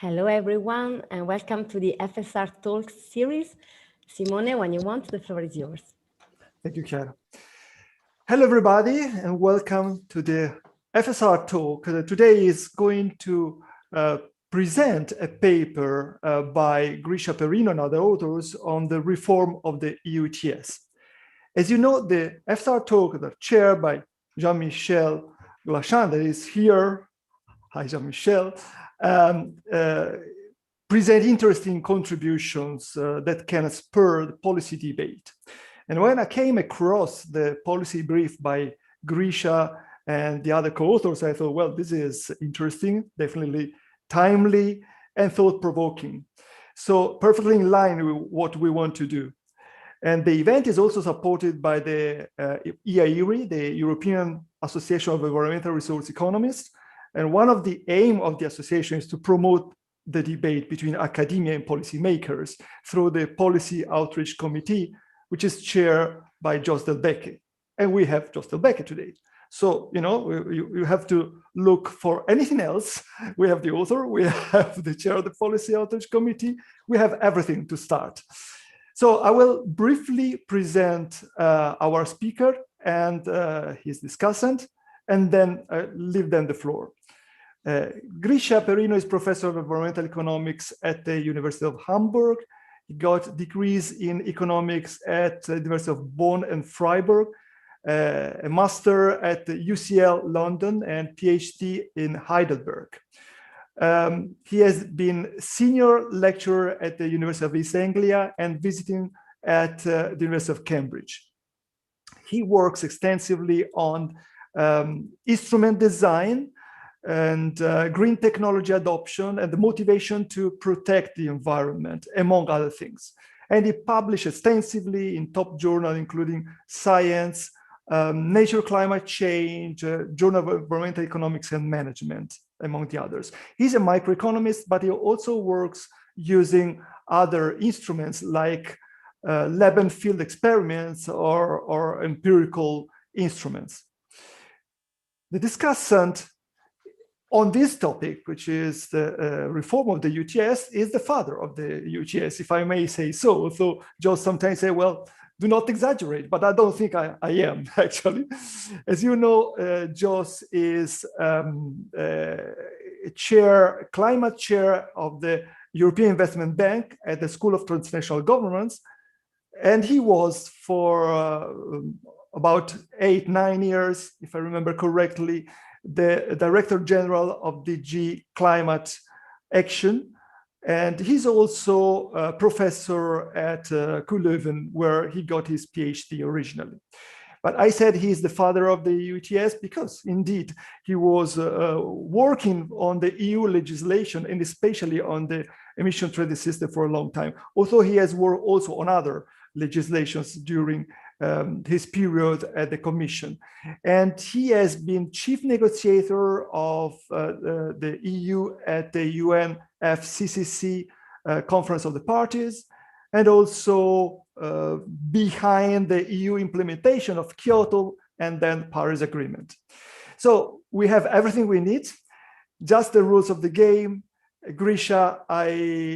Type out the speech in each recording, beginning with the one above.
Hello, everyone, and welcome to the FSR Talks series. Simone, when you want, the floor is yours. Thank you, Chiara. Hello, everybody, and welcome to the FSR Talk. Today is going to present a paper by Grischa Perino and other authors on the reform of the EU ETS. As you know, the FSR Talk is chaired by Jean-Michel Glachan, that is here. Hi, Jean-Michel. Present interesting contributions that can spur the policy debate. And when I came across the policy brief by Grischa and the other co-authors, I thought, well, this is interesting, definitely timely and thought-provoking. So perfectly in line with what we want to do. And the event is also supported by the EIRE, the European Association of Environmental Resource Economists. And one of the aims of the association is to promote the debate between academia and policymakers through the Policy Outreach Committee, which is chaired by Jos Delbecque. And we have Jos Delbecque today. So, you know, you have to look for anything else. We have the author, we have the chair of the Policy Outreach Committee, we have everything to start. So I will briefly present our speaker and his discussant, and then leave them the floor. Grischa Perino is professor of environmental economics at the University of Hamburg. He got degrees in economics at the University of Bonn and Freiburg, a master at the UCL London, and PhD in Heidelberg. He has been senior lecturer at the University of East Anglia and visiting at the University of Cambridge. He works extensively on instrument design and green technology adoption and the motivation to protect the environment, among other things. And he published extensively in top journals, including Science, Nature Climate Change, Journal of Environmental Economics and Management, among the others. He's a microeconomist, but he also works using other instruments like lab and field experiments or empirical instruments. The discussant on this topic, which is the reform of the UTS, is the father of the UTS, if I may say so. So Jos sometimes say, well, do not exaggerate, but I don't think I am, actually. As you know, Jos is climate chair of the European Investment Bank at the School of Transnational Governments. And he was for about 8-9 years, if I remember correctly, the Director General of DG Climate Action. And he's also a professor at KU Leuven, where he got his PhD originally. But I said he's the father of the UTS because indeed he was working on the EU legislation and especially on the emission trading system for a long time. Although he has worked also on other legislations during his period at the Commission. And he has been chief negotiator of the EU at the UNFCCC Conference of the Parties, and also behind the EU implementation of Kyoto and then Paris Agreement. So we have everything we need, just the rules of the game. Grischa,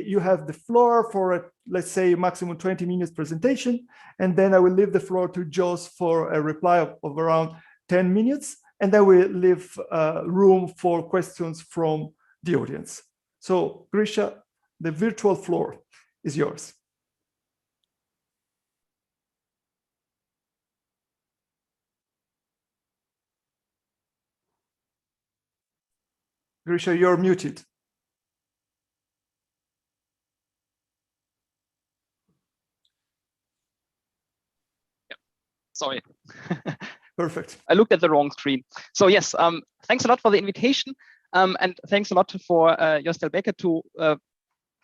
you have the floor for a, let's say, maximum 20 minutes presentation, and then I will leave the floor to Jos for a reply of around 10 minutes, and then we'll leave room for questions from the audience. So, Grischa, the virtual floor is yours. Grischa, you're muted. Sorry. Perfect. I looked at the wrong screen. So yes, thanks a lot for the invitation. And thanks a lot for Jos Delbecque to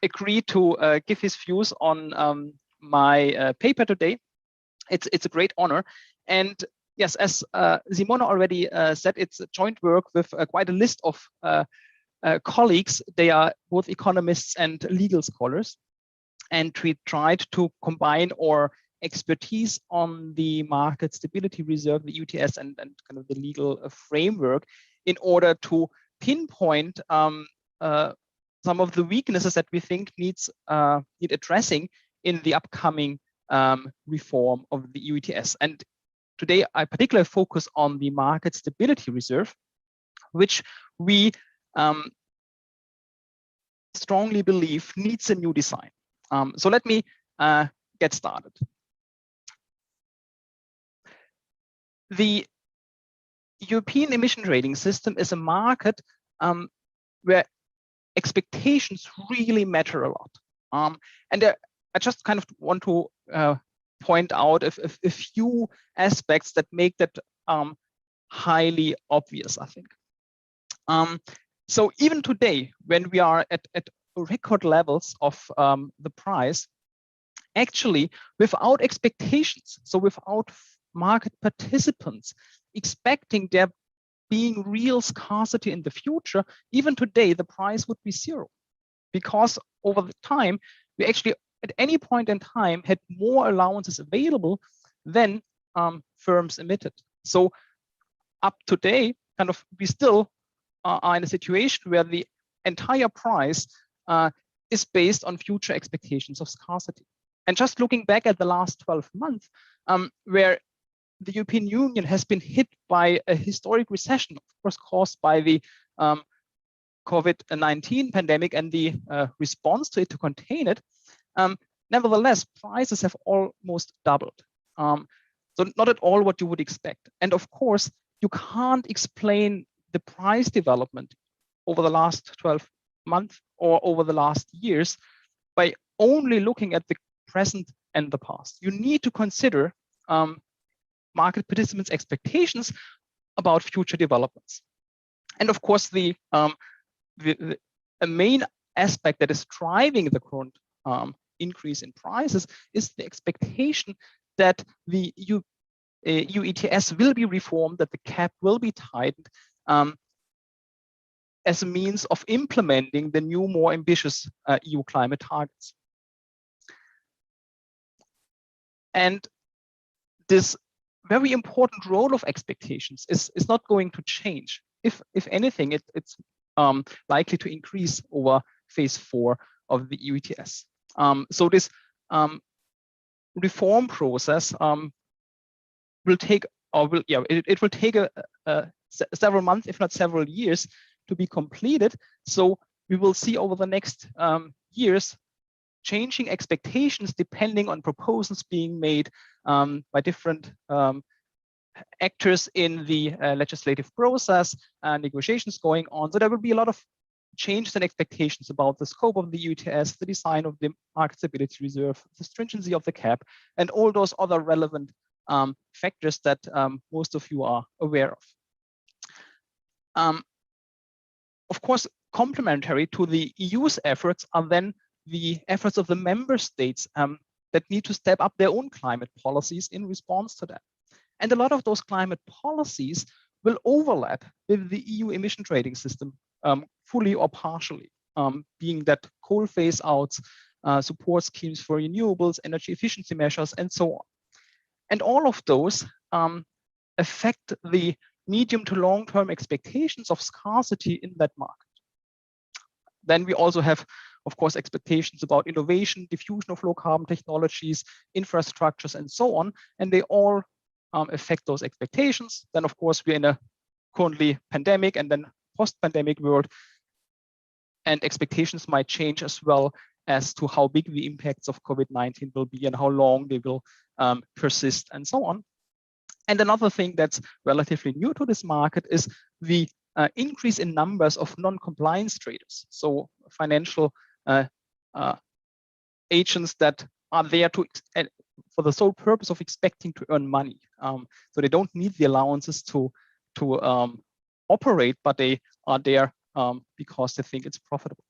agree to give his views on my paper today. It's a great honor. And yes, as Simone already said, it's a joint work with quite a list of colleagues. They are both economists and legal scholars. And we tried to combine our expertise on the market stability reserve, the UTS, and kind of the legal framework in order to pinpoint some of the weaknesses that we think need addressing in the upcoming reform of the EU ETS. And today, I particularly focus on the market stability reserve, which we strongly believe needs a new design. So let me get started. The European emission trading system is a market where expectations really matter a lot. And I just kind of want to point out a few aspects that make that highly obvious, I think. So even today, when we are at record levels of the price, actually without expectations, so without market participants expecting there being real scarcity in the future, even today, the price would be zero. Because over the time, we actually, at any point in time, had more allowances available than firms emitted. So up today, kind of, we still are in a situation where the entire price is based on future expectations of scarcity. And just looking back at the last 12 months, where the European Union has been hit by a historic recession, of course, caused by the COVID-19 pandemic and the response to it to contain it. Nevertheless, prices have almost doubled. So not at all what you would expect. And of course, you can't explain the price development over the last 12 months or over the last years by only looking at the present and the past. You need to consider market participants' expectations about future developments. And of course, the main aspect that is driving the current increase in prices is the expectation that the EU ETS will be reformed, that the cap will be tightened as a means of implementing the new, more ambitious EU climate targets. And this very important role of expectations is not going to change. If anything, it's likely to increase over phase 4 of the EU ETS. So this reform process will take, it will take several months, if not several years, to be completed. So we will see over the next years changing expectations depending on proposals being made by different actors in the legislative process and negotiations going on. So there will be a lot of changes in expectations about the scope of the EU ETS, the design of the market stability reserve, the stringency of the cap, and all those other relevant factors that most of you are aware of. Of course, complementary to the EU's efforts are then the efforts of the member states that need to step up their own climate policies in response to that. And a lot of those climate policies will overlap with the EU emission trading system fully or partially, being that coal phase outs, support schemes for renewables, energy efficiency measures, and so on. And all of those affect the medium to long-term expectations of scarcity in that market. Then we also have, of course, expectations about innovation, diffusion of low carbon technologies, infrastructures, and so on. And they all affect those expectations. Then, of course, we're in a currently pandemic and then post-pandemic world. And expectations might change as well as to how big the impacts of COVID-19 will be and how long they will persist and so on. And another thing that's relatively new to this market is the increase in numbers of non-compliance traders. So financial agents that are there to for the sole purpose of expecting to earn money. So they don't need the allowances to operate, but they are there because they think it's profitable.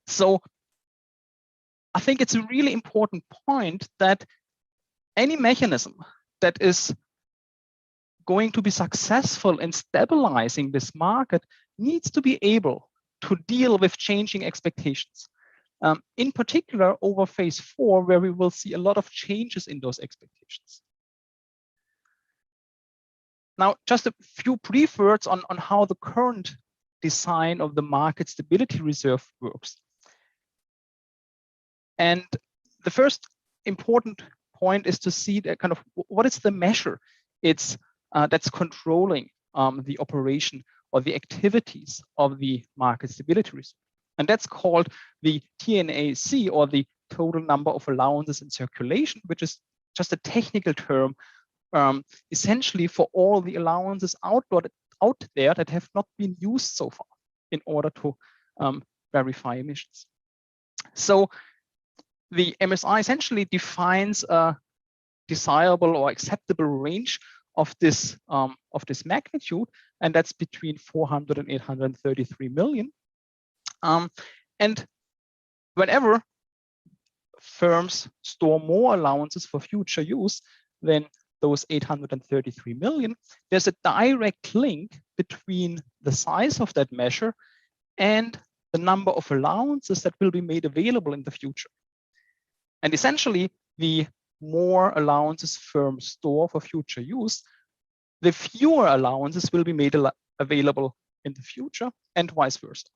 So I think it's a really important point that any mechanism that is going to be successful in stabilizing this market needs to be able to deal with changing expectations. In particular, over phase 4, where we will see a lot of changes in those expectations. Now, just a few brief words on how the current design of the market stability reserve works. And the first important point is to see that kind of what is the measure that's controlling the operation or the activities of the market stability reserve. And that's called the TNAC, or the total number of allowances in circulation, which is just a technical term essentially for all the allowances out there that have not been used so far in order to verify emissions. So the MSR essentially defines a desirable or acceptable range of this magnitude, and that's between 400 and 833 million. And whenever firms store more allowances for future use than those 833 million, there's a direct link between the size of that measure and the number of allowances that will be made available in the future. And essentially, the more allowances firms store for future use, the fewer allowances will be made available in the future, and vice versa.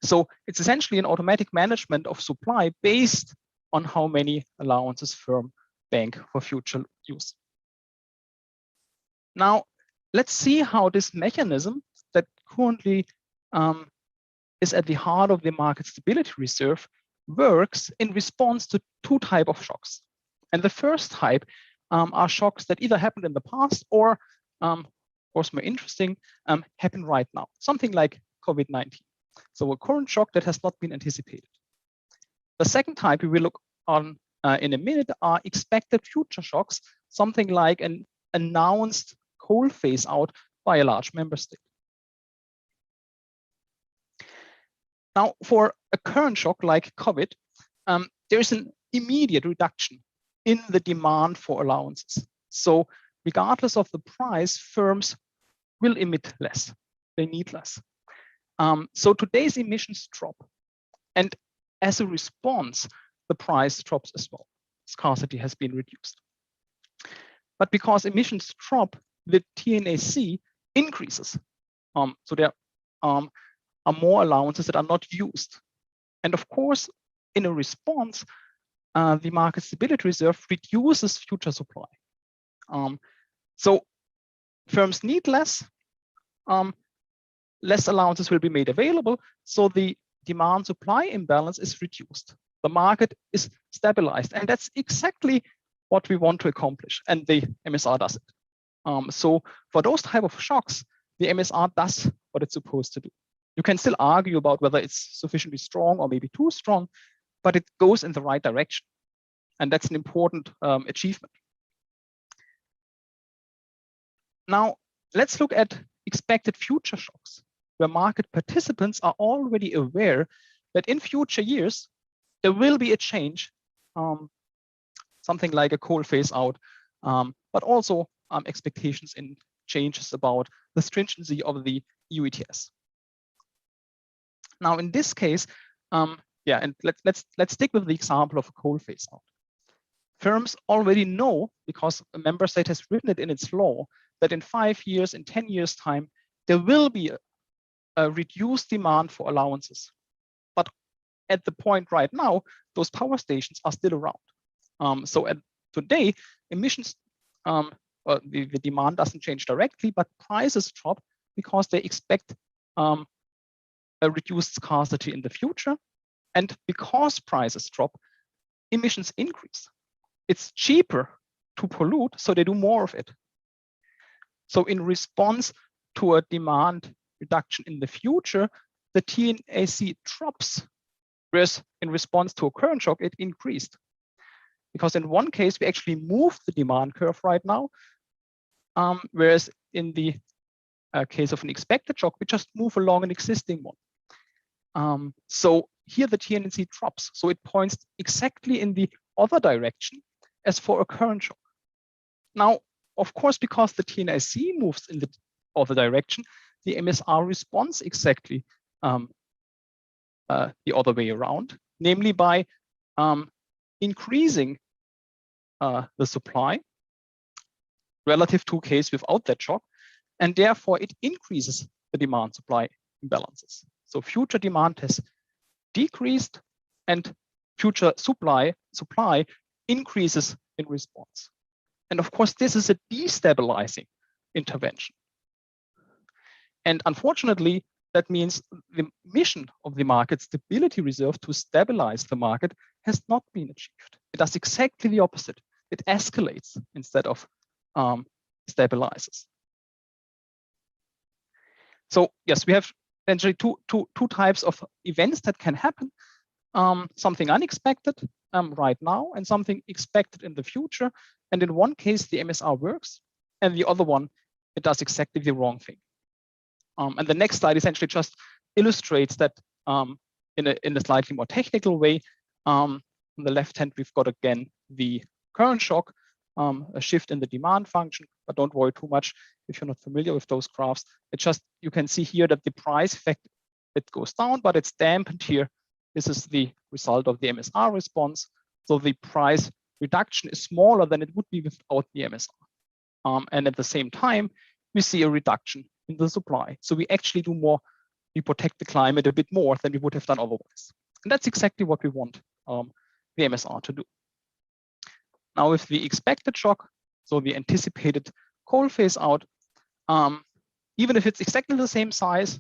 So it's essentially an automatic management of supply based on how many allowances firm bank for future use. Now, let's see how this mechanism that currently is at the heart of the market stability reserve works in response to two types of shocks. And the first type are shocks that either happened in the past or, of course, more interesting, happen right now, something like COVID-19. So a current shock that has not been anticipated. The second type we will look on in a minute are expected future shocks, something like an announced coal phase out by a large member state. Now, for a current shock like COVID, there is an immediate reduction in the demand for allowances. So regardless of the price, firms will emit less. They need less. So today's emissions drop. And as a response, the price drops as well. Scarcity has been reduced. But because emissions drop, the TNAC increases. So there are more allowances that are not used. And of course, in a response, the market stability reserve reduces future supply. So firms need less. Less allowances will be made available, so the demand-supply imbalance is reduced. The market is stabilized, and that's exactly what we want to accomplish, and the MSR does it. So for those type of shocks, the MSR does what it's supposed to do. You can still argue about whether it's sufficiently strong or maybe too strong, but it goes in the right direction, and that's an important achievement. Now, let's look at expected future shocks, where market participants are already aware that in future years, there will be a change, something like a coal phase out, but also expectations in changes about the stringency of the EU ETS. Now, in this case, yeah, and let's stick with the example of a coal phase out. Firms already know, because a member state has written it in its law, that in 5 years, in 10 years' time, there will be a reduced demand for allowances. But at the point right now, those power stations are still around. So today, emissions, the demand doesn't change directly, but prices drop because they expect a reduced scarcity in the future. And because prices drop, emissions increase. It's cheaper to pollute, so they do more of it. So in response to a demand reduction in the future, the TNAC drops, whereas in response to a current shock, it increased. Because in one case, we actually moved the demand curve right now, whereas in the case of an expected shock, we just move along an existing one. So here the TNAC drops, so it points exactly in the other direction as for a current shock. Now, of course, because the TNAC moves in the other direction, the MSR responds exactly the other way around, namely by increasing the supply relative to a case without that shock, and therefore it increases the demand-supply imbalances. So future demand has decreased and future supply increases in response. And of course, this is a destabilizing intervention. And unfortunately, that means the mission of the market stability reserve to stabilize the market has not been achieved. It does exactly the opposite. It escalates instead of stabilizes. So yes, we have essentially two types of events that can happen. Something unexpected right now and something expected in the future. And in one case, the MSR works, and the other one, it does exactly the wrong thing. And the next slide essentially just illustrates that in a slightly more technical way. On the left hand, we've got again the current shock, a shift in the demand function, but don't worry too much if you're not familiar with those graphs. It just, you can see here that the price effect, it goes down, but it's dampened here. This is the result of the MSR response. So the price reduction is smaller than it would be without the MSR. And at the same time, we see a reduction in the supply. So we actually do more, we protect the climate a bit more than we would have done otherwise. And that's exactly what we want the MSR to do. Now with the expected shock, so the anticipated coal phase out, even if it's exactly the same size,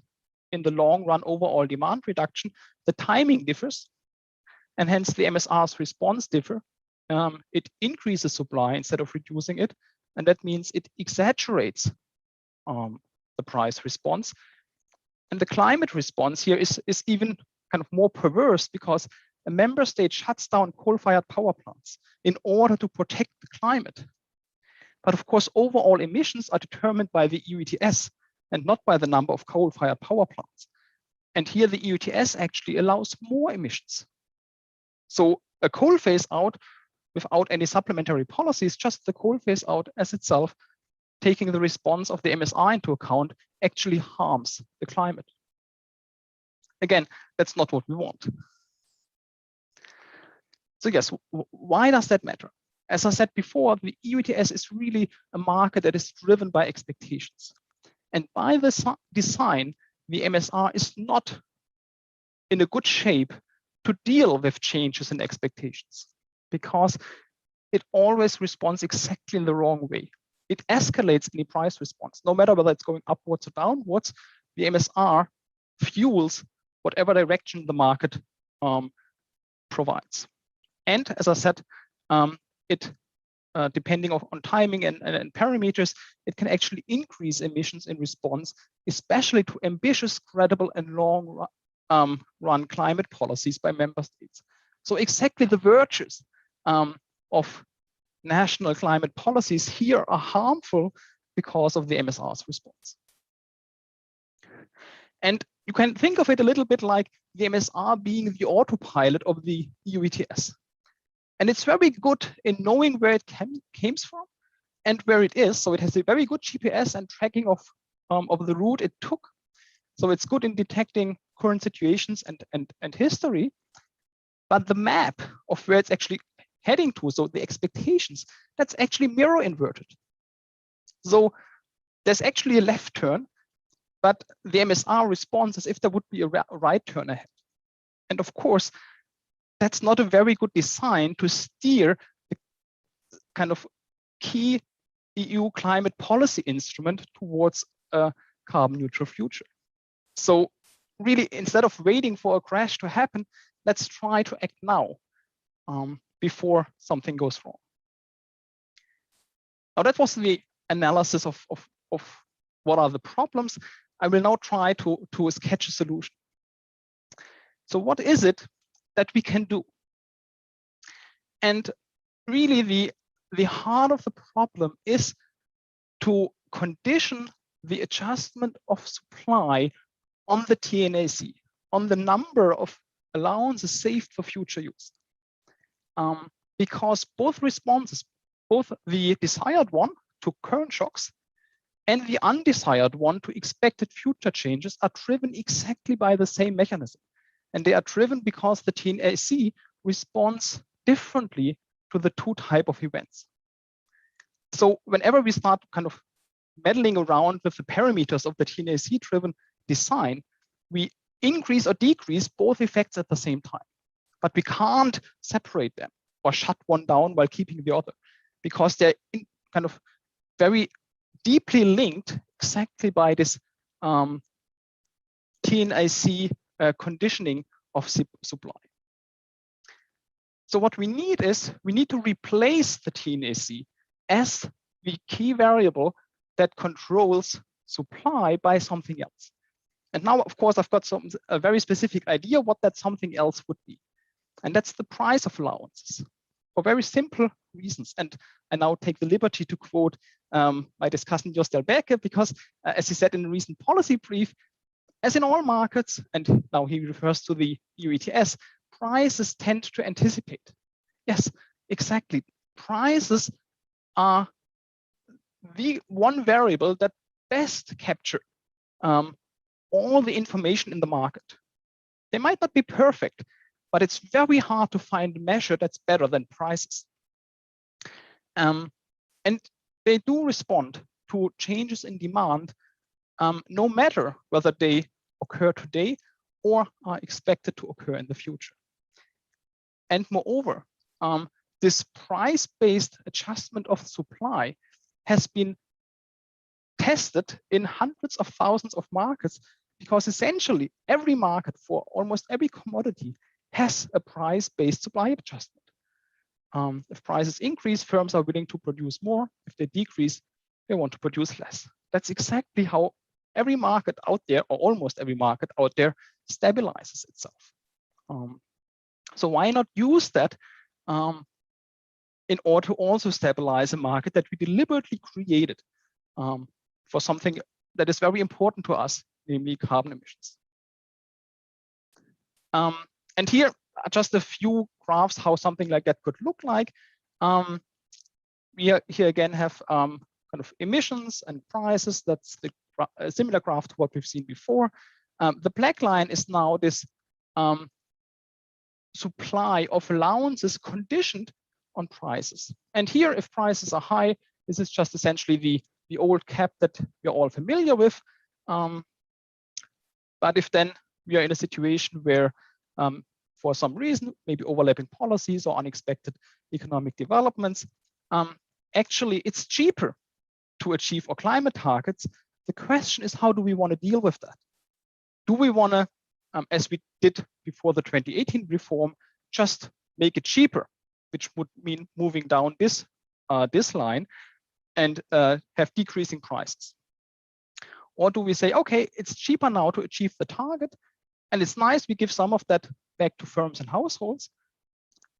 in the long run overall demand reduction, the timing differs, and hence the MSR's response differ. It increases supply instead of reducing it, and that means it exaggerates the price response. And the climate response here is even kind of more perverse because a member state shuts down coal-fired power plants in order to protect the climate. But of course, overall emissions are determined by the EU ETS and not by the number of coal-fired power plants. And here the EU ETS actually allows more emissions. So a coal phase out without any supplementary policies, just the coal phase out as itself, taking the response of the MSR into account, actually harms the climate. Again, that's not what we want. So yes, why does that matter? As I said before, the EU ETS is really a market that is driven by expectations. And by this design, the MSR is not in a good shape to deal with changes in expectations because it always responds exactly in the wrong way. It escalates any price response, no matter whether it's going upwards or downwards. The MSR fuels whatever direction the market provides. And as I said, depending on timing and parameters, it can actually increase emissions in response, especially to ambitious, credible, and long run climate policies by member states. So exactly the virtues of national climate policies here are harmful because of the MSR's response. And you can think of it a little bit like the MSR being the autopilot of the EU ETS. And it's very good in knowing where it came from and where it is. So it has a very good GPS and tracking of the route it took. So it's good in detecting current situations and history. But the map of where it's actually heading to, so the expectations, that's actually mirror inverted. So there's actually a left turn, but the MSR responds as if there would be a right turn ahead. And of course, that's not a very good design to steer the kind of key EU climate policy instrument towards a carbon neutral future. So really, instead of waiting for a crash to happen, let's try to act now before something goes wrong. Now that was the analysis of what are the problems. I will now try to sketch a solution. So what is it that we can do? And really the heart of the problem is to condition the adjustment of supply on the TNAC, on the number of allowances saved for future use. Because both responses, both the desired one to current shocks and the undesired one to expected future changes are driven exactly by the same mechanism. And they are driven because the TNAC responds differently to the two types of events. So whenever we start kind of meddling around with the parameters of the TNAC-driven design, we increase or decrease both effects at the same time. But we can't separate them or shut one down while keeping the other, because they're kind of very deeply linked exactly by this TNAC conditioning of supply. So what we need is, we need to replace the TNAC as the key variable that controls supply by something else. And now, of course, I've got a very specific idea what that something else would be. And that's the price of allowances, for very simple reasons. And I now take the liberty to quote my discussant Jostel Berke, because as he said in a recent policy brief, as in all markets, and now he refers to the EU ETS, prices tend to anticipate. Yes, exactly. Prices are the one variable that best capture all the information in the market. They might not be perfect, but it's very hard to find a measure that's better than prices. And they do respond to changes in demand, no matter whether they occur today or are expected to occur in the future. And moreover, this price-based adjustment of supply has been tested in hundreds of thousands of markets, because essentially every market for almost every commodity has a price-based supply adjustment. If prices increase, firms are willing to produce more. If they decrease, they want to produce less. That's exactly how every market out there, or almost every market out there, stabilizes itself. So why not use that in order to also stabilize a market that we deliberately created for something that is very important to us, namely carbon emissions. And here are just a few graphs how something like that could look like. We here again have kind of emissions and prices. That's a similar graph to what we've seen before. The black line is now this supply of allowances conditioned on prices. And here, if prices are high, this is just essentially the old cap that we're all familiar with. But if then we are in a situation where for some reason, maybe overlapping policies or unexpected economic developments, actually it's cheaper to achieve our climate targets. The question is, how do we want to deal with that? Do we want to, as we did before the 2018 reform, just make it cheaper, which would mean moving down this line and have decreasing prices? Or do we say, okay, it's cheaper now to achieve the target, and it's nice we give some of that back to firms and households,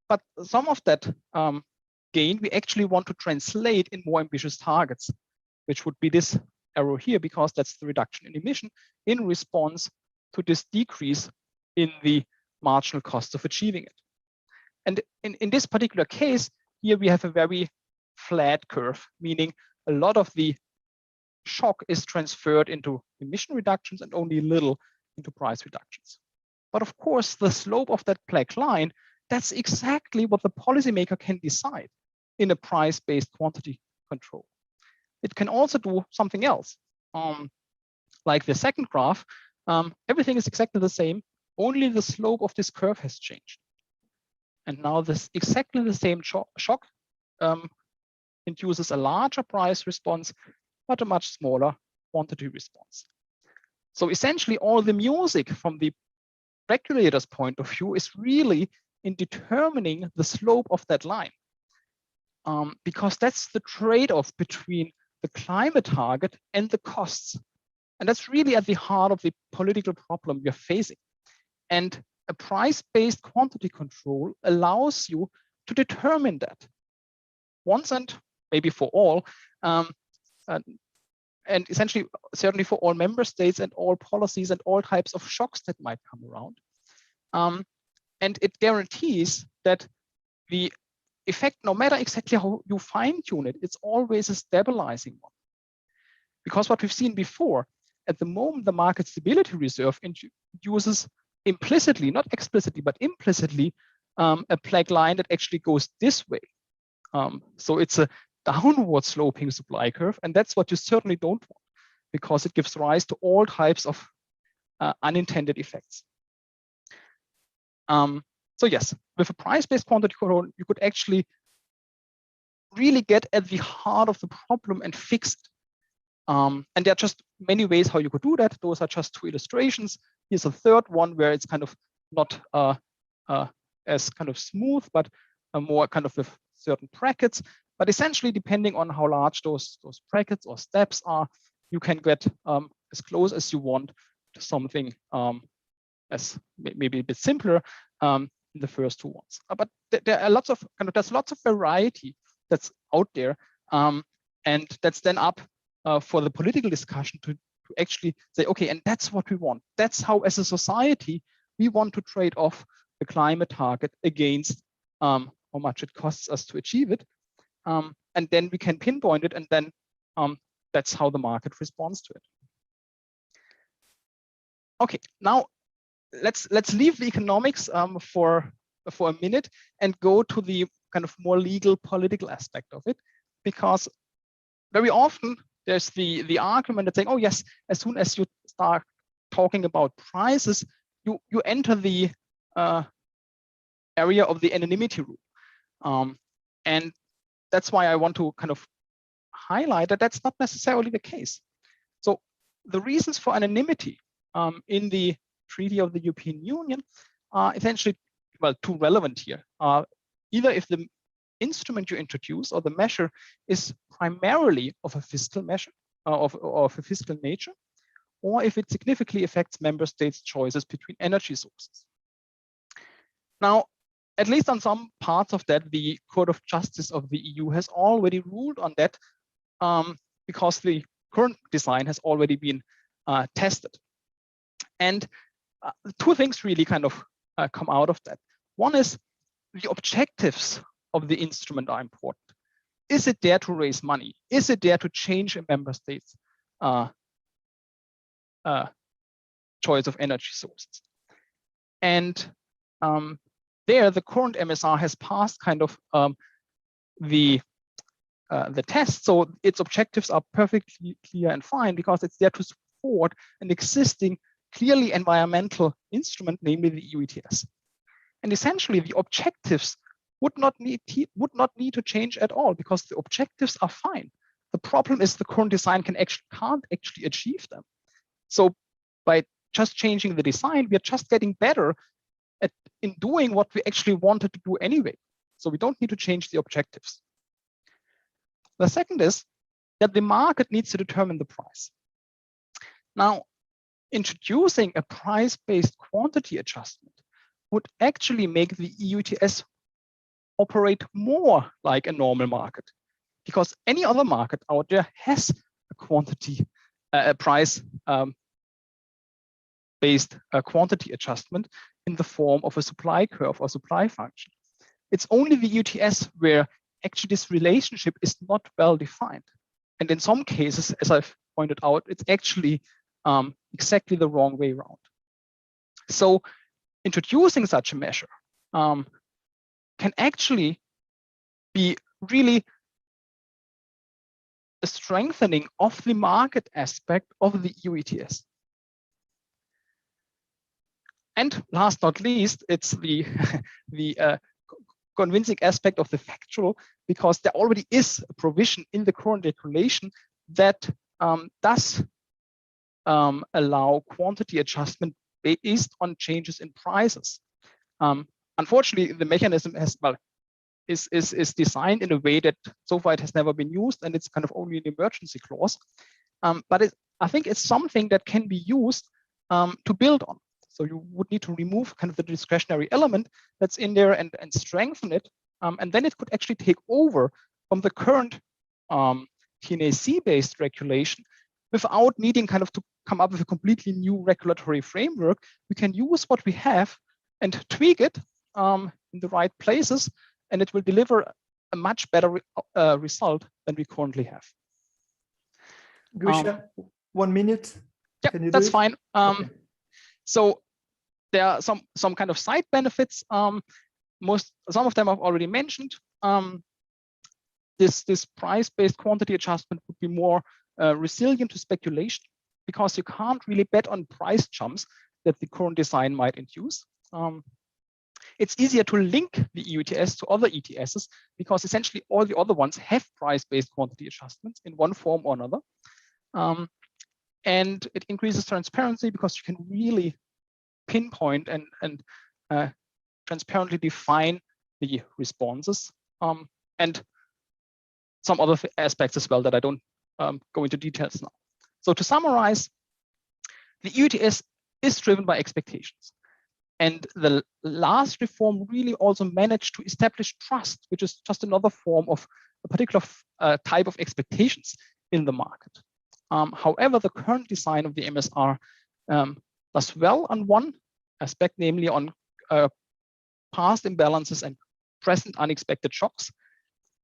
but some of that gain we actually want to translate in more ambitious targets, which would be this arrow here, because that's the reduction in emission in response to this decrease in the marginal cost of achieving it. And in this particular case, here we have a very flat curve, meaning a lot of the shock is transferred into emission reductions and only little into price reductions. But of course, the slope of that black line, that's exactly what the policymaker can decide in a price-based quantity control. It can also do something else. Like the second graph, everything is exactly the same, only the slope of this curve has changed. And now this exactly the same shock induces a larger price response, but a much smaller quantity response. So essentially all the music from the regulator's point of view is really in determining the slope of that line. Because that's the trade-off between the climate target and the costs. And that's really at the heart of the political problem we're facing. And a price-based quantity control allows you to determine that once and maybe for all, and essentially certainly for all member states and all policies and all types of shocks that might come around. And it guarantees that the effect, no matter exactly how you fine-tune it, it's always a stabilizing one. Because what we've seen before, at the moment, the market stability reserve induces implicitly, not explicitly, but implicitly, a black line that actually goes this way. So it's a downward sloping supply curve, and that's what you certainly don't want, because it gives rise to all types of unintended effects. So yes, with a price-based quantity control, you could actually really get at the heart of the problem and fix it. And there are just many ways how you could do that. Those are just two illustrations. Here's a third one where it's kind of not as kind of smooth, but more kind of with certain brackets. But essentially, depending on how large those brackets or steps are, you can get as close as you want to something as maybe a bit simpler in the first two ones. But there are lots of there's lots of variety that's out there, and that's then up for the political discussion to actually say, okay, and that's what we want. That's how, as a society, we want to trade off the climate target against how much it costs us to achieve it, and then we can pinpoint it, and then that's how the market responds to it. Okay, now let's leave the economics for a minute and go to the kind of more legal political aspect of it, because very often there's the argument that saying, oh yes, as soon as you start talking about prices, you enter the area of the anonymity rule, and that's why I want to kind of highlight that that's not necessarily the case. So the reasons for anonymity in the Treaty of the European Union are essentially, well, too relevant here. Either if the instrument you introduce or the measure is primarily of a fiscal measure, of a fiscal nature, or if it significantly affects member states' choices between energy sources. Now, at least on some parts of that, the Court of Justice of the EU has already ruled on that, because the current design has already been tested. And two things really kind of come out of that. One is the objectives of the instrument are important. Is it there to raise money? Is it there to change a member state's choice of energy sources? And there, the current MSR has passed kind of the test, so its objectives are perfectly clear and fine, because it's there to support an existing clearly environmental instrument, namely the EU ETS. And essentially, the objectives would not need to change at all, because the objectives are fine. The problem is the current design can't actually achieve them. So by just changing the design, we are just getting better in doing what we actually wanted to do anyway. So we don't need to change the objectives. The second is that the market needs to determine the price. Now, introducing a price-based quantity adjustment would actually make the EU ETS operate more like a normal market, because any other market out there has a quantity, a price based quantity adjustment in the form of a supply curve or supply function. It's only the ETS where actually this relationship is not well defined. And in some cases, as I've pointed out, it's actually exactly the wrong way around. So introducing such a measure can actually be really a strengthening of the market aspect of the EU ETS. And last not least, it's the convincing aspect of the factual, because there already is a provision in the current regulation that does allow quantity adjustment based on changes in prices. Unfortunately, the mechanism is designed in a way that so far it has never been used, and it's kind of only an emergency clause. But I think it's something that can be used to build on. So you would need to remove kind of the discretionary element that's in there and strengthen it. And then it could actually take over from the current TNAC-based regulation without needing kind of to come up with a completely new regulatory framework. We can use what we have and tweak it in the right places, and it will deliver a much better result than we currently have. Grischa, 1 minute. Yeah, can you that's do it? fine. Okay. So there are some kind of side benefits. Some of them I've already mentioned. this price-based quantity adjustment would be more resilient to speculation, because you can't really bet on price jumps that the current design might induce. It's easier to link the EU ETS to other ETSs, because essentially all the other ones have price-based quantity adjustments in one form or another. And it increases transparency, because you can really pinpoint and transparently define the responses, and some other aspects as well that I don't go into details now. So to summarize, the EU ETS is driven by expectations. And the last reform really also managed to establish trust, which is just another form of a particular type of expectations in the market. However, the current design of the MSR does well on one aspect, namely on past imbalances and present unexpected shocks,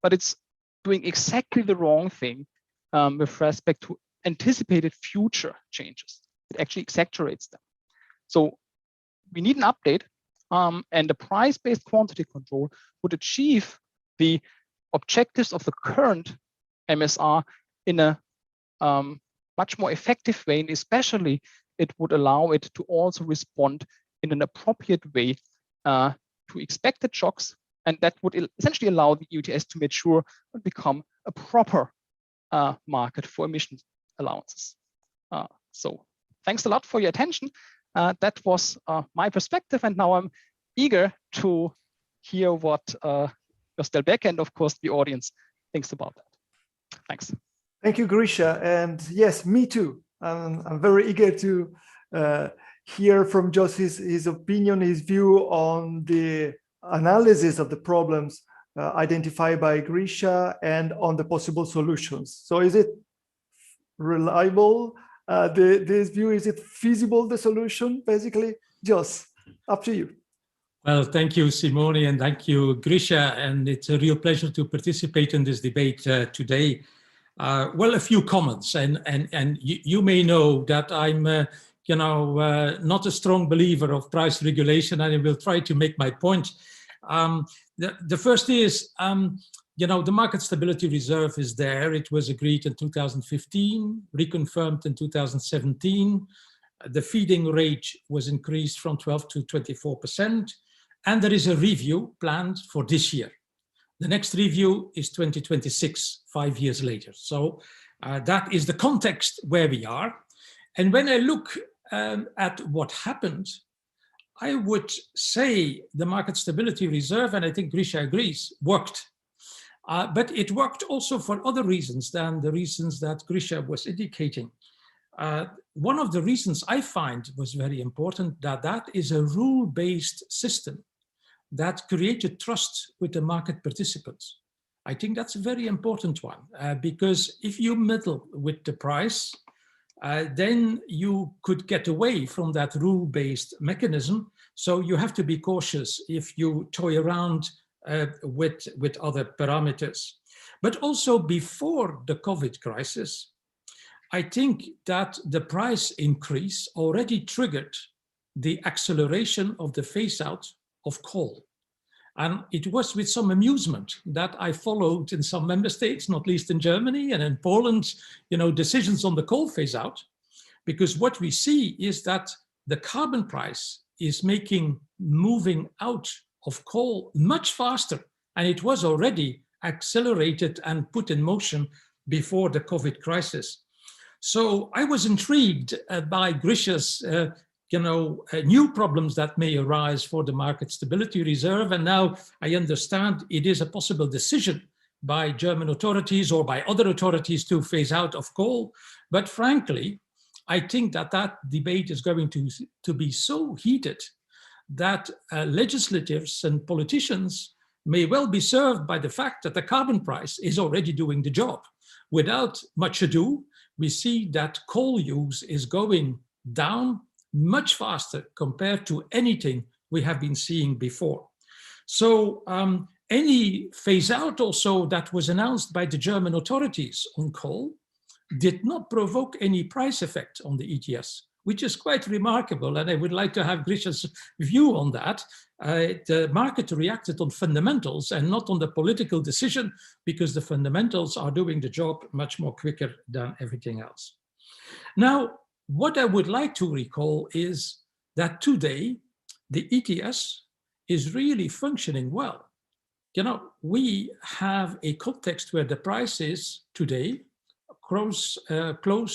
but it's doing exactly the wrong thing with respect to anticipated future changes. It actually exaggerates them. So we need an update, and the price-based quantity control would achieve the objectives of the current MSR in a much more effective way, and especially it would allow it to also respond in an appropriate way to expected shocks, and that would essentially allow the EU ETS to mature and become a proper market for emission allowances. So thanks a lot for your attention. That was my perspective, and now I'm eager to hear what Jostel Becker and of course the audience thinks about that. Thanks. Thank you, Grischa. And yes, me too. I'm very eager to hear from Jos his opinion, his view on the analysis of the problems identified by Grischa and on the possible solutions. So is it reliable? This view, is it feasible, the solution, basically? Jos, up to you. Well, thank you, Simone, and thank you, Grischa. And it's a real pleasure to participate in this debate today. Well, a few comments, and you may know that I'm, not a strong believer of price regulation, and I will try to make my point. The first is, the Market Stability Reserve is there. It was agreed in 2015, reconfirmed in 2017. The feeding rate was increased from 12 to 24%, and there is a review planned for this year. The next review is 2026, 5 years later. So that is the context where we are. And when I look at what happened, I would say the Market Stability Reserve, and I think Grischa agrees, worked. But it worked also for other reasons than the reasons that Grischa was indicating. One of the reasons I find was very important, that is a rule-based system that created trust with the market participants. I think that's a very important one, because if you meddle with the price, then you could get away from that rule-based mechanism. So you have to be cautious if you toy around with other parameters. But also before the COVID crisis, I think that the price increase already triggered the acceleration of the phase out of coal. And it was with some amusement that I followed in some member states, not least in Germany and in Poland, decisions on the coal phase out, because what we see is that the carbon price is moving out of coal much faster, and it was already accelerated and put in motion before the COVID crisis. So I was intrigued by Grischa's new problems that may arise for the Market Stability Reserve, and now I understand it is a possible decision by German authorities or by other authorities to phase out of coal. But frankly, I think that debate is going to be so heated that legislators and politicians may well be served by the fact that the carbon price is already doing the job. Without much ado, we see that coal use is going down much faster compared to anything we have been seeing before. So any phase out also that was announced by the German authorities on coal did not provoke any price effect on the ETS. which is quite remarkable. And I would like to have Grischa's view on that. The market reacted on fundamentals and not on the political decision, because the fundamentals are doing the job much more quicker than everything else. Now, what I would like to recall is that today, the ETS is really functioning well. You know, we have a context where the price is today close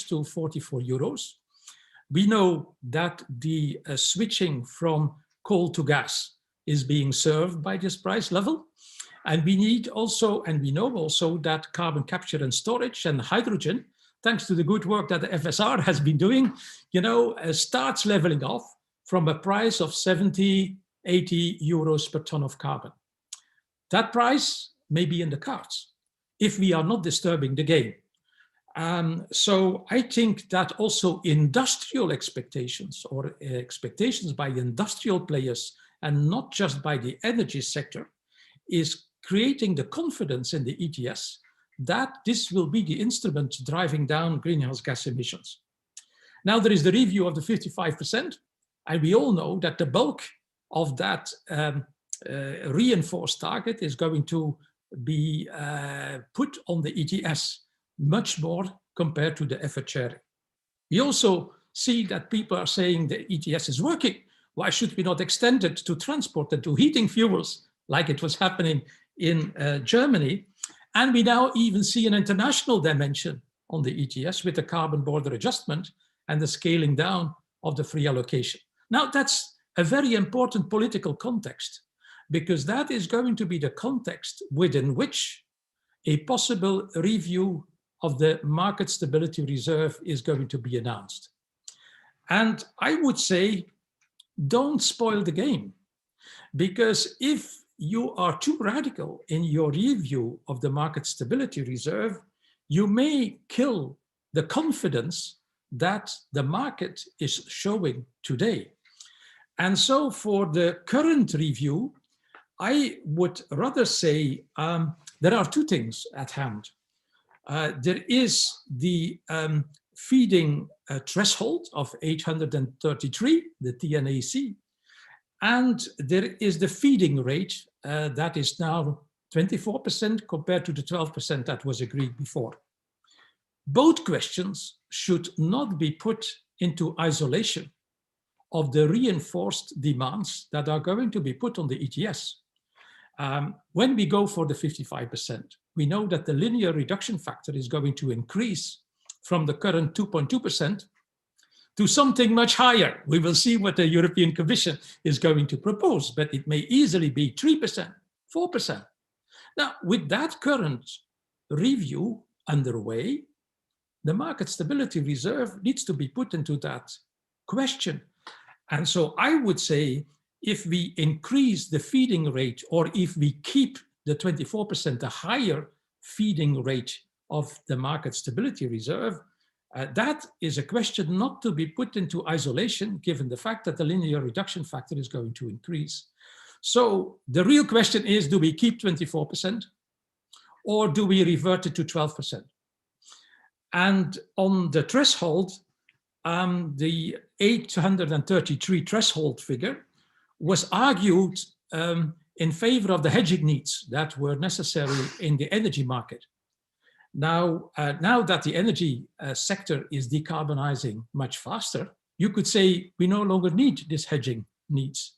to 44 euros. We know that the switching from coal to gas is being served by this price level. And we need also, and we know also that carbon capture and storage and hydrogen, thanks to the good work that the FSR has been doing, you know, starts leveling off from a price of 70, 80 euros per ton of carbon. That price may be in the cards if we are not disturbing the game. So I think that also industrial expectations, or expectations by industrial players and not just by the energy sector, is creating the confidence in the ETS that this will be the instrument driving down greenhouse gas emissions. Now there is the review of the 55%, and we all know that the bulk of that reinforced target is going to be put on the ETS, much more compared to the effort sharing. We also see that people are saying the ETS is working. Why should we not extend it to transport and to heating fuels like it was happening in Germany? And we now even see an international dimension on the ETS with the carbon border adjustment and the scaling down of the free allocation. Now that's a very important political context, because that is going to be the context within which a possible review of the market stability reserve is going to be announced. And I would say, don't spoil the game, because if you are too radical in your review of the market stability reserve, you may kill the confidence that the market is showing today. And so for the current review, I would rather say there are two things at hand. There is the feeding threshold of 833, the TNAC, and there is the feeding rate that is now 24% compared to the 12% that was agreed before. Both questions should not be put into isolation of the reinforced demands that are going to be put on the ETS. When we go for the 55%, we know that the linear reduction factor is going to increase from the current 2.2% to something much higher. We will see what the European Commission is going to propose, but it may easily be 3%, 4%. Now, with that current review underway, the market stability reserve needs to be put into that question. And so I would say, if we increase the feeding rate, or if we keep the 24%, the higher feeding rate of the market stability reserve, that is a question not to be put into isolation, given the fact that the linear reduction factor is going to increase. So the real question is, do we keep 24% or do we revert it to 12%? And on the threshold, the 833 threshold figure was argued in favor of the hedging needs that were necessary in the energy market. Now, now that the energy sector is decarbonizing much faster, you could say we no longer need this hedging needs.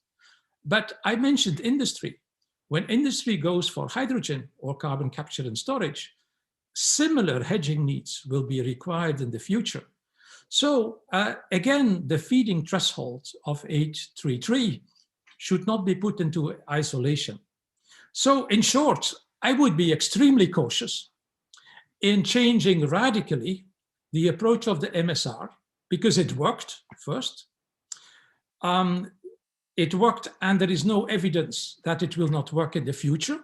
But I mentioned industry. When industry goes for hydrogen or carbon capture and storage, similar hedging needs will be required in the future. So again, the feeding threshold of 833 should not be put into isolation. So in short, I would be extremely cautious in changing radically the approach of the MSR, because it worked first. It worked, and there is no evidence that it will not work in the future.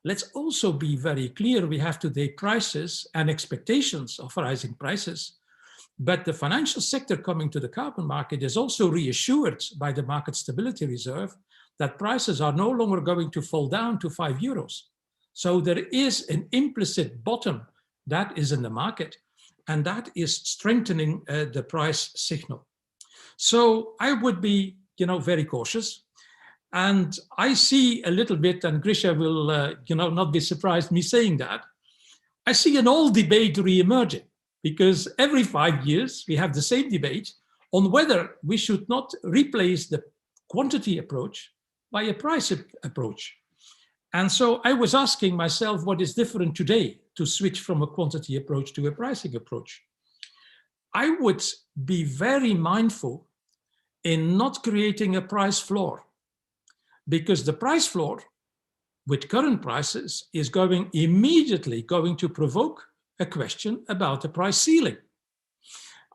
Let's also be very clear, we have today prices and expectations of rising prices, but the financial sector coming to the carbon market is also reassured by the market stability reserve that prices are no longer going to fall down to 5 euros. So there is an implicit bottom that is in the market, and that is strengthening the price signal. So I would be, very cautious. And I see a little bit, and Grischa will, not be surprised me saying that, I see an old debate re-emerging, because every 5 years we have the same debate on whether we should not replace the quantity approach by a price approach. And so I was asking myself, what is different today to switch from a quantity approach to a pricing approach? I would be very mindful in not creating a price floor, because the price floor with current prices is immediately going to provoke a question about the price ceiling.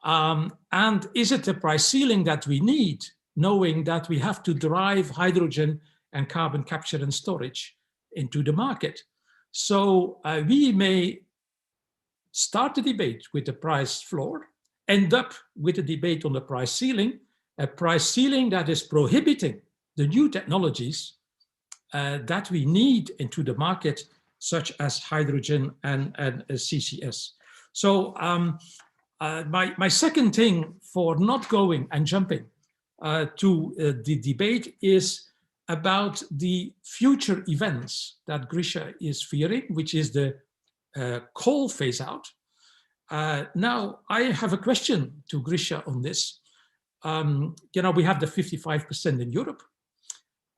And is it a price ceiling that we need, knowing that we have to drive hydrogen and carbon capture and storage into the market? So we may start the debate with the price floor, end up with a debate on the price ceiling, a price ceiling that is prohibiting the new technologies that we need into the market, such as hydrogen and CCS. So my second thing for not going and jumping to the debate is about the future events that Grischa is fearing, which is the coal phase out. Now, I have a question to Grischa on this. We have the 55% in Europe.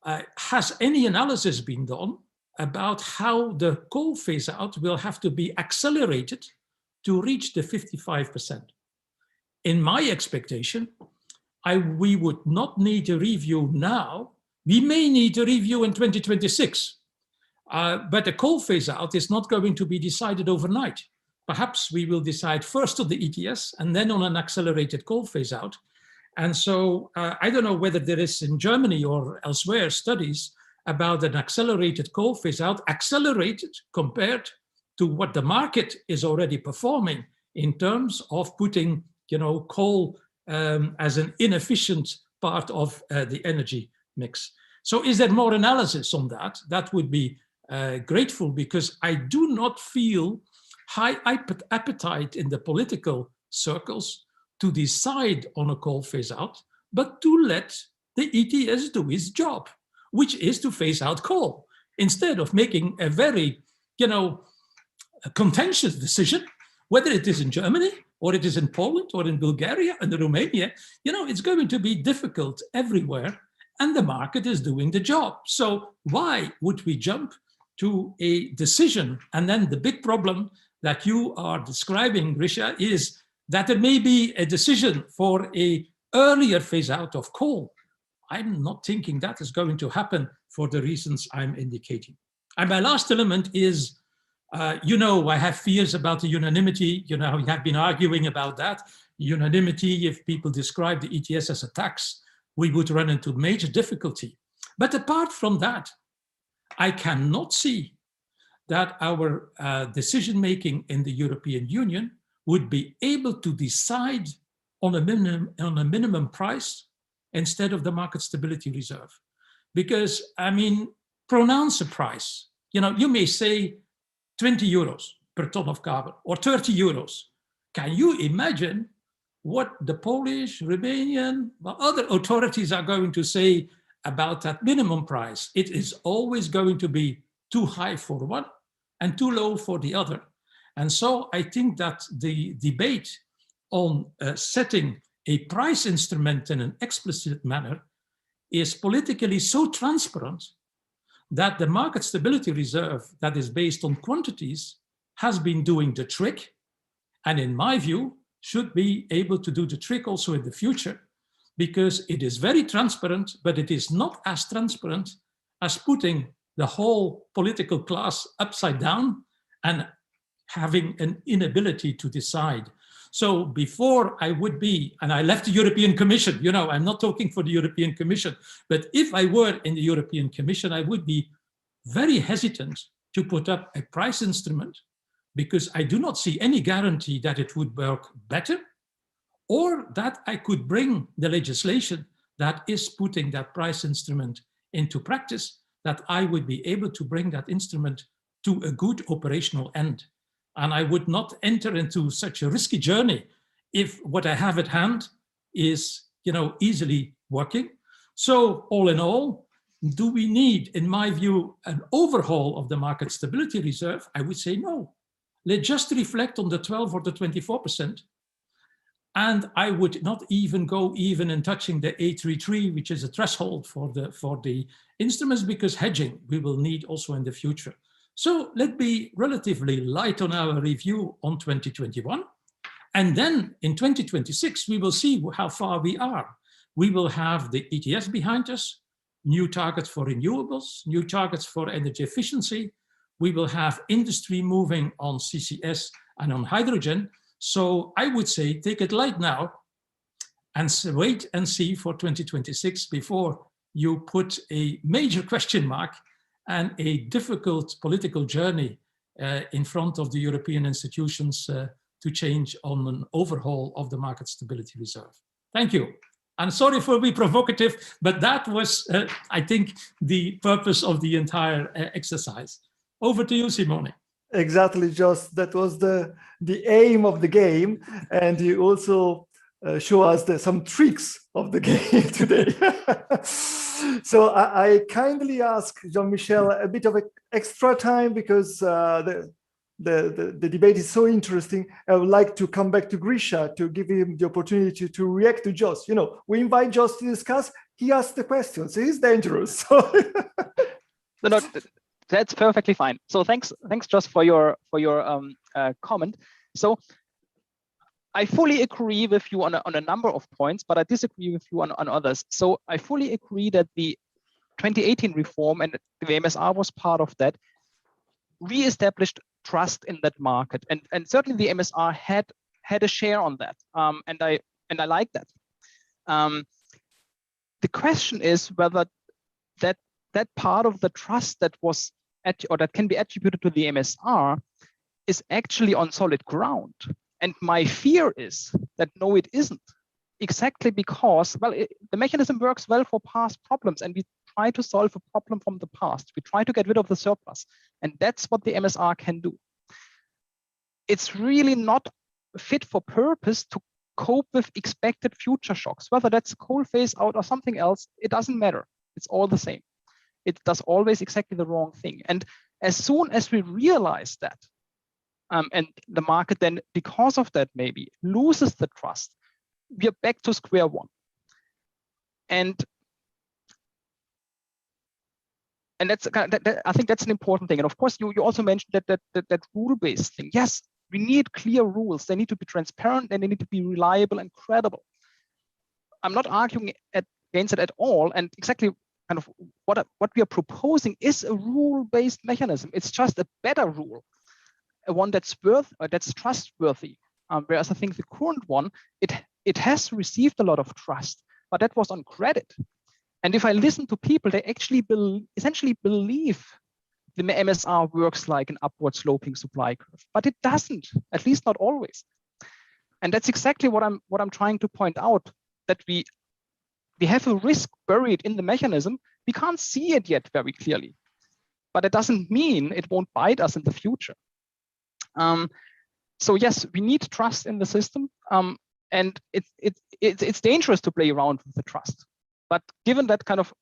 Has any analysis been done about how the coal phase out will have to be accelerated to reach the 55%? In my expectation, we would not need a review now. We may need a review in 2026, but the coal phase out is not going to be decided overnight. Perhaps we will decide first on the ETS and then on an accelerated coal phase out. And so I don't know whether there is in Germany or elsewhere studies about an accelerated coal phase out, accelerated compared to what the market is already performing in terms of putting, coal as an inefficient part of the energy mix. So is there more analysis on that? That would be grateful, because I do not feel high appetite in the political circles to decide on a coal phase out, but to let the ETS do its job, which is to phase out coal, instead of making a very, a contentious decision, whether it is in Germany or it is in Poland or in Bulgaria and Romania. It's going to be difficult everywhere, and the market is doing the job. So why would we jump to a decision? And then the big problem that you are describing, Grischa, is that there may be a decision for an earlier phase out of coal. I'm not thinking that is going to happen for the reasons I'm indicating. And my last element is, I have fears about the unanimity. We have been arguing about that. Unanimity, if people describe the ETS as a tax, we would run into major difficulty. But apart from that, I cannot see that our decision-making in the European Union would be able to decide on a minimum price instead of the market stability reserve. Because, pronounce a price. You may say 20 euros per ton of carbon or 30 euros. Can you imagine what the Polish, Romanian, other authorities are going to say about that minimum price? It is always going to be too high for one and too low for the other. And so I think that the debate on setting a price instrument in an explicit manner is politically so transparent that the market stability reserve that is based on quantities has been doing the trick, and in my view, should be able to do the trick also in the future, because it is very transparent, but it is not as transparent as putting the whole political class upside down and having an inability to decide. So before I would be, and I left the European Commission, I'm not talking for the European Commission, but if I were in the European Commission, I would be very hesitant to put up a price instrument, because I do not see any guarantee that it would work better, or that I could bring the legislation that is putting that price instrument into practice, that I would be able to bring that instrument to a good operational end. And I would not enter into such a risky journey if what I have at hand is easily working. So all in all, do we need, in my view, an overhaul of the market stability reserve? I would say no. Let's just reflect on the 12 or the 24%. And I would not even go in touching the 833, which is a threshold for the instruments, because hedging we will need also in the future. So let's be relatively light on our review on 2021. And then in 2026, we will see how far we are. We will have the ETS behind us, new targets for renewables, new targets for energy efficiency. We will have industry moving on CCS and on hydrogen. So I would say take it light now and wait and see for 2026 before you put a major question mark and a difficult political journey in front of the European institutions to change on an overhaul of the market stability reserve. Thank you. I'm sorry for being provocative, but that was, I think, the purpose of the entire exercise. Over to you, Simone. Exactly, just that was the aim of the game, and you also show us some tricks of the game today. So I kindly ask Jean-Michel a bit of extra time because the debate is so interesting. I would like to come back to Grischa to give him the opportunity to react to Jos. We invite Jos to discuss. He asks the questions. He's dangerous. So. No, that's perfectly fine. So thanks, Jos, for your comment. So I fully agree with you on a number of points, but I disagree with you on others. So I fully agree that the 2018 reform, and the MSR was part of that, re-established trust in that market, and certainly the MSR had a share on that, and I like that. The question is whether that part of the trust that was or that can be attributed to the MSR is actually on solid ground. And my fear is that no, it isn't. Exactly because, well, the mechanism works well for past problems, and we try to solve a problem from the past. We try to get rid of the surplus, and that's what the MSR can do. It's really not fit for purpose to cope with expected future shocks, whether that's coal phase out or something else, it doesn't matter. It's all the same. It does always exactly the wrong thing. And as soon as we realize that, and the market then, because of that, maybe loses the trust, we are back to square one. And that's I think that's an important thing. And of course, you also mentioned that rule-based thing. Yes, we need clear rules. They need to be transparent and they need to be reliable and credible. I'm not arguing against it at all. And exactly kind of what we are proposing is a rule-based mechanism. It's just a better rule, one that's trustworthy. Whereas I think the current one, it has received a lot of trust, but that was on credit. And if I listen to people, they actually essentially believe the MSR works like an upward sloping supply curve, but it doesn't, at least not always. And that's exactly what I'm trying to point out, that we have a risk buried in the mechanism. We can't see it yet very clearly, but it doesn't mean it won't bite us in the future. So yes, we need trust in the system, and it's dangerous to play around with the trust. But given that kind of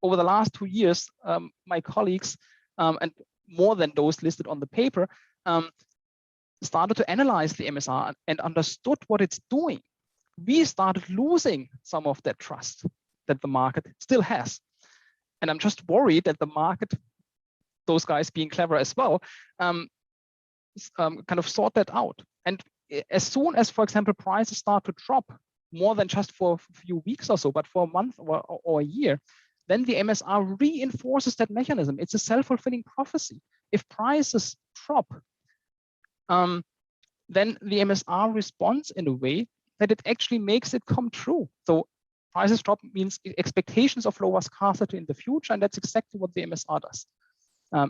over the last 2 years, my colleagues, and more than those listed on the paper, started to analyze the MSR and understood what it's doing, we started losing some of that trust that the market still has. And I'm just worried that the market, those guys being clever as well, kind of sort that out. And as soon as, for example, prices start to drop more than just for a few weeks or so, but for a month or a year, then the MSR reinforces that mechanism. It's a self-fulfilling prophecy. If prices drop, then the MSR responds in a way that it actually makes it come true. So prices drop means expectations of lower scarcity in the future, and that's exactly what the MSR does.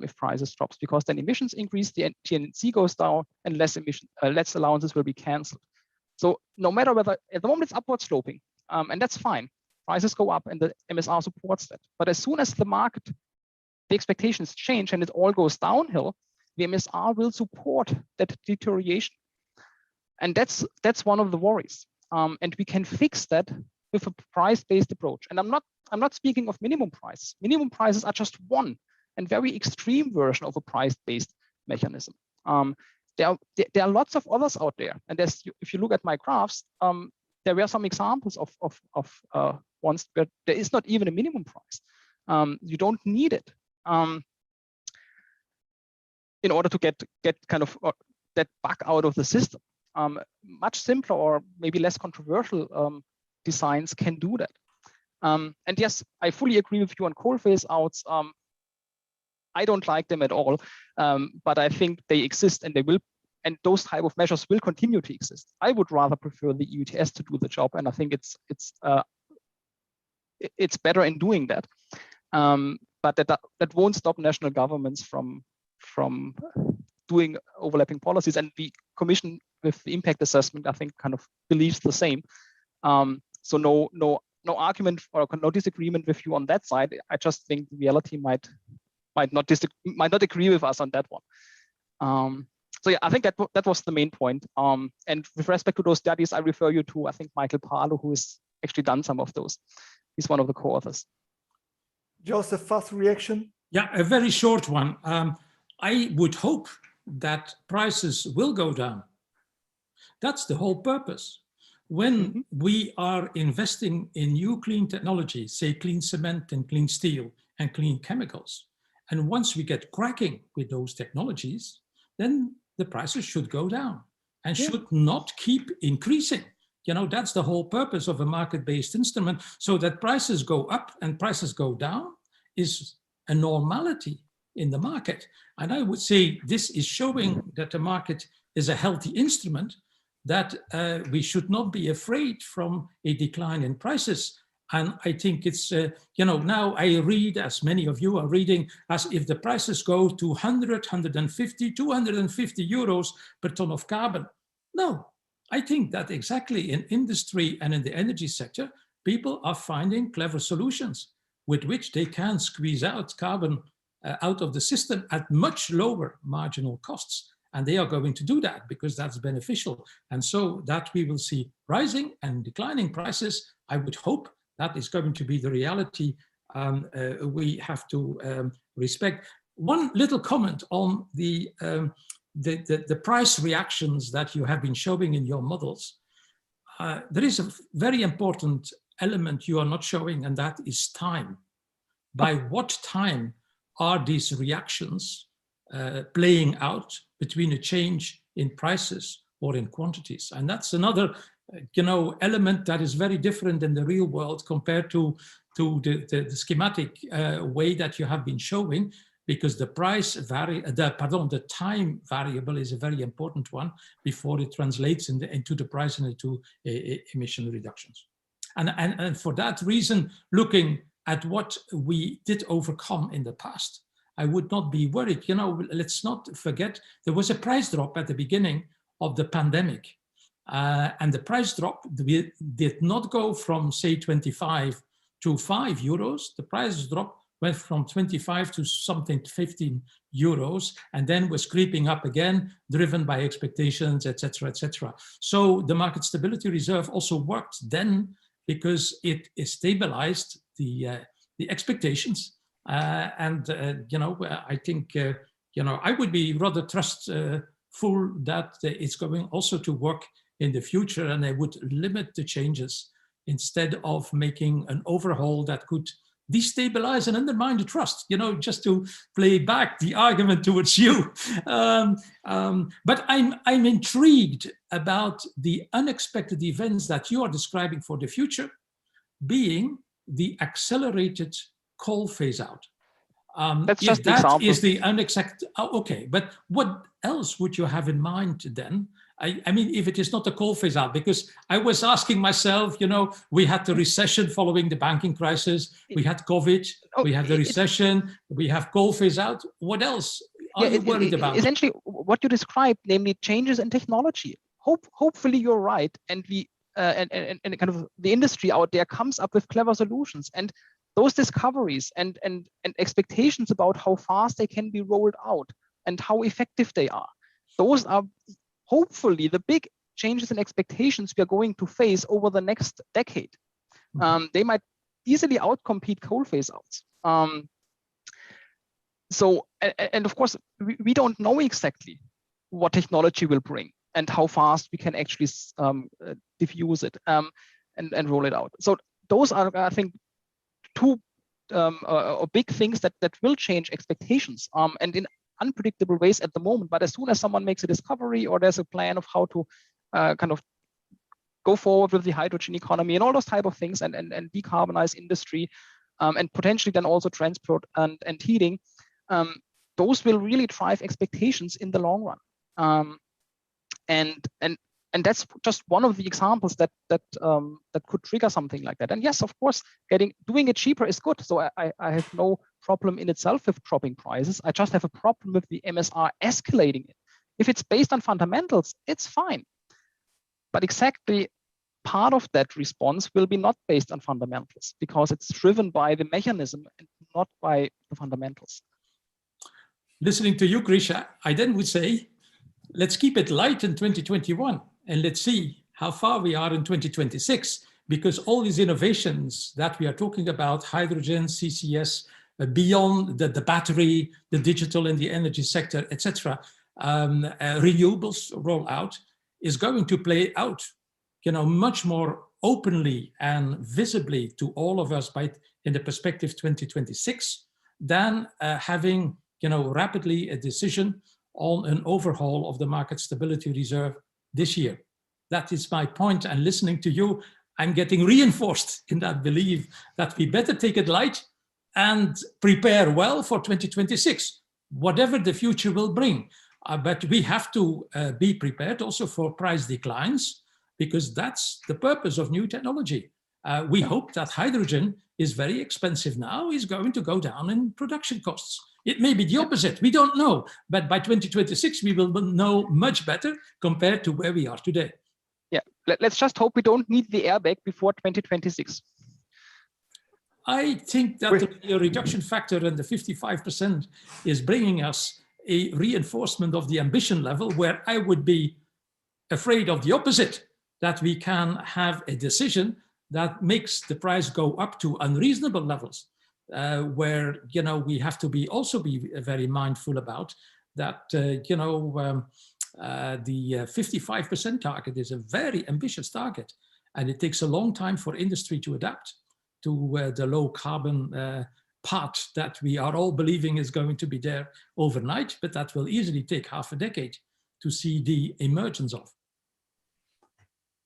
If prices drops, because then emissions increase, the TNC goes down, and less allowances will be cancelled. So no matter whether, at the moment it's upward sloping, and that's fine. Prices go up and the MSR supports that. But as soon as the market, the expectations change and it all goes downhill, the MSR will support that deterioration. And that's one of the worries. And we can fix that with a price-based approach. And I'm not speaking of minimum price. Minimum prices are just one and very extreme version of a price-based mechanism. There are lots of others out there. And if you look at my graphs, there were some examples of ones where there is not even a minimum price. You don't need it in order to get kind of that bug out of the system. Much simpler or maybe less controversial designs can do that. And yes, I fully agree with you on coal phase outs. I don't like them at all, but I think they exist and they will, and those type of measures will continue to exist. I would rather prefer the EU ETS to do the job, and I think it's better in doing that. But that won't stop national governments from doing overlapping policies, and the Commission with the impact assessment, I think, kind of believes the same. So no argument or no disagreement with you on that side. I just think the reality might not agree with us on that one. So yeah, I think that was the main point. And with respect to those studies, I refer you to, I think, Michael Parlow, who has actually done some of those. He's one of the co-authors. Just a fast reaction. Yeah, a very short one. I would hope that prices will go down. That's the whole purpose. When we are investing in new clean technologies, say clean cement and clean steel and clean chemicals, and once we get cracking with those technologies, then the prices should go down and should not keep increasing. You know, that's the whole purpose of a market-based instrument. So that prices go up and prices go down is a normality in the market. And I would say this is showing that the market is a healthy instrument, that we should not be afraid from a decline in prices. And I think it's, you know, now I read, as many of you are reading, as if the prices go to 100, 150, 250 euros per ton of carbon. No, I think that exactly in industry and in the energy sector, people are finding clever solutions with which they can squeeze out carbon out of the system at much lower marginal costs. And they are going to do that because that's beneficial. And so that we will see rising and declining prices. I would hope that is going to be the reality we have to respect. One little comment on the price reactions that you have been showing in your models. There is a very important element you are not showing, and that is time. By what time are these reactions playing out between a change in prices or in quantities? And that's another element that is very different in the real world compared to the schematic way that you have been showing, because the the time variable is a very important one before it translates into the price and into emission reductions. And for that reason, looking at what we did overcome in the past, I would not be worried. You know, let's not forget there was a price drop at the beginning of the pandemic. And the price drop did not go from, say, 25 to 5 euros. The price drop went from 25 to something 15 euros, and then was creeping up again, driven by expectations, etc., etc. So the market stability reserve also worked then because it stabilized the expectations. I think, I would be rather trustful that it's going also to work in the future, and I would limit the changes instead of making an overhaul that could destabilize and undermine the trust, just to play back the argument towards you. But I'm intrigued about the unexpected events that you are describing for the future, being the accelerated coal phase out. That's just an example. Is the unexpected, okay, but what else would you have in mind then? I mean, if it is not a coal phase out, because I was asking myself, we had the recession following the banking crisis, we had COVID, we had the recession, we have coal phase out. What else are you worried about? Essentially, what you described, namely changes in technology. Hopefully you're right, and and kind of the industry out there comes up with clever solutions, and those discoveries and expectations about how fast they can be rolled out and how effective they are. Those are hopefully the big changes in expectations we are going to face over the next decade. They might easily outcompete coal phase outs. And of course, we don't know exactly what technology will bring and how fast we can actually diffuse it and roll it out. So those are, I think, two big things that will change expectations and in unpredictable ways at the moment. But as soon as someone makes a discovery or there's a plan of how to kind of go forward with the hydrogen economy and all those type of things and decarbonize industry and potentially then also transport and heating, those will really drive expectations in the long run. And that's just one of the examples that could trigger something like that. And yes, of course, doing it cheaper is good. So I have no problem in itself with dropping prices. I just have a problem with the MSR escalating it. If it's based on fundamentals, it's fine. But exactly part of that response will be not based on fundamentals because it's driven by the mechanism and not by the fundamentals. Listening to you, Grischa, I then would say, let's keep it light in 2021 and let's see how far we are in 2026, because all these innovations that we are talking about, hydrogen, CCS, beyond the battery, the digital and the energy sector, etc., renewables rollout is going to play out, much more openly and visibly to all of us in the perspective 2026 than having, rapidly a decision on an overhaul of the market stability reserve this year. That is my point. And listening to you, I'm getting reinforced in that belief that we better take it light and prepare well for 2026, whatever the future will bring. But we have to be prepared also for price declines, because that's the purpose of new technology. We hope that hydrogen is very expensive now, is going to go down in production costs. It may be the opposite, we don't know. But by 2026, we will know much better compared to where we are today. Yeah, let's just hope we don't need the airbag before 2026. I think that the reduction factor and the 55% is bringing us a reinforcement of the ambition level, where I would be afraid of the opposite, that we can have a decision that makes the price go up to unreasonable levels, where we have to be very mindful about that. The 55% target is a very ambitious target, and it takes a long time for industry to adapt to the low carbon part that we are all believing is going to be there overnight, but that will easily take half a decade to see the emergence of.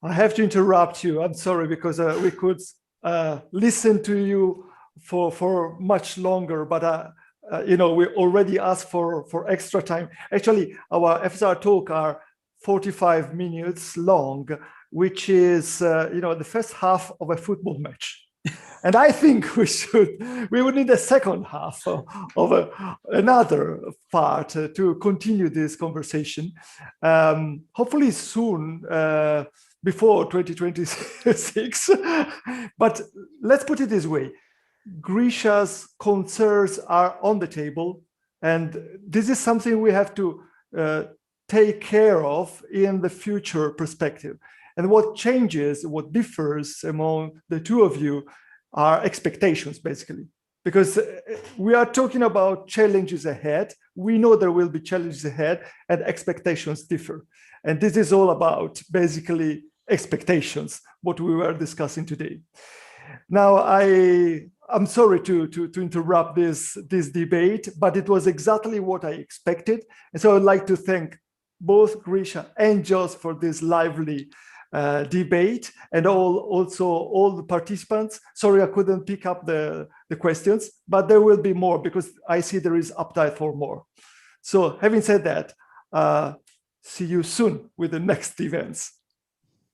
I have to interrupt you. I'm sorry, because we could listen to you for much longer, but we already asked for extra time. Actually, our FSR talk are 45 minutes long, which is the first half of a football match. And I think we would need a second half of another part to continue this conversation. Hopefully soon, before 2026. But let's put it this way. Grischa's concerns are on the table, and this is something we have to take care of in the future perspective. And what changes, what differs among the two of you are expectations, basically. Because we are talking about challenges ahead. We know there will be challenges ahead, and expectations differ. And this is all about, basically, expectations, what we were discussing today. Now, I'm sorry to interrupt this debate, but it was exactly what I expected. And so I'd like to thank both Grischa and Jos for this lively debate, and also all the participants. Sorry, I couldn't pick up the questions, but there will be more because I see there is appetite for more. So having said that, see you soon with the next events.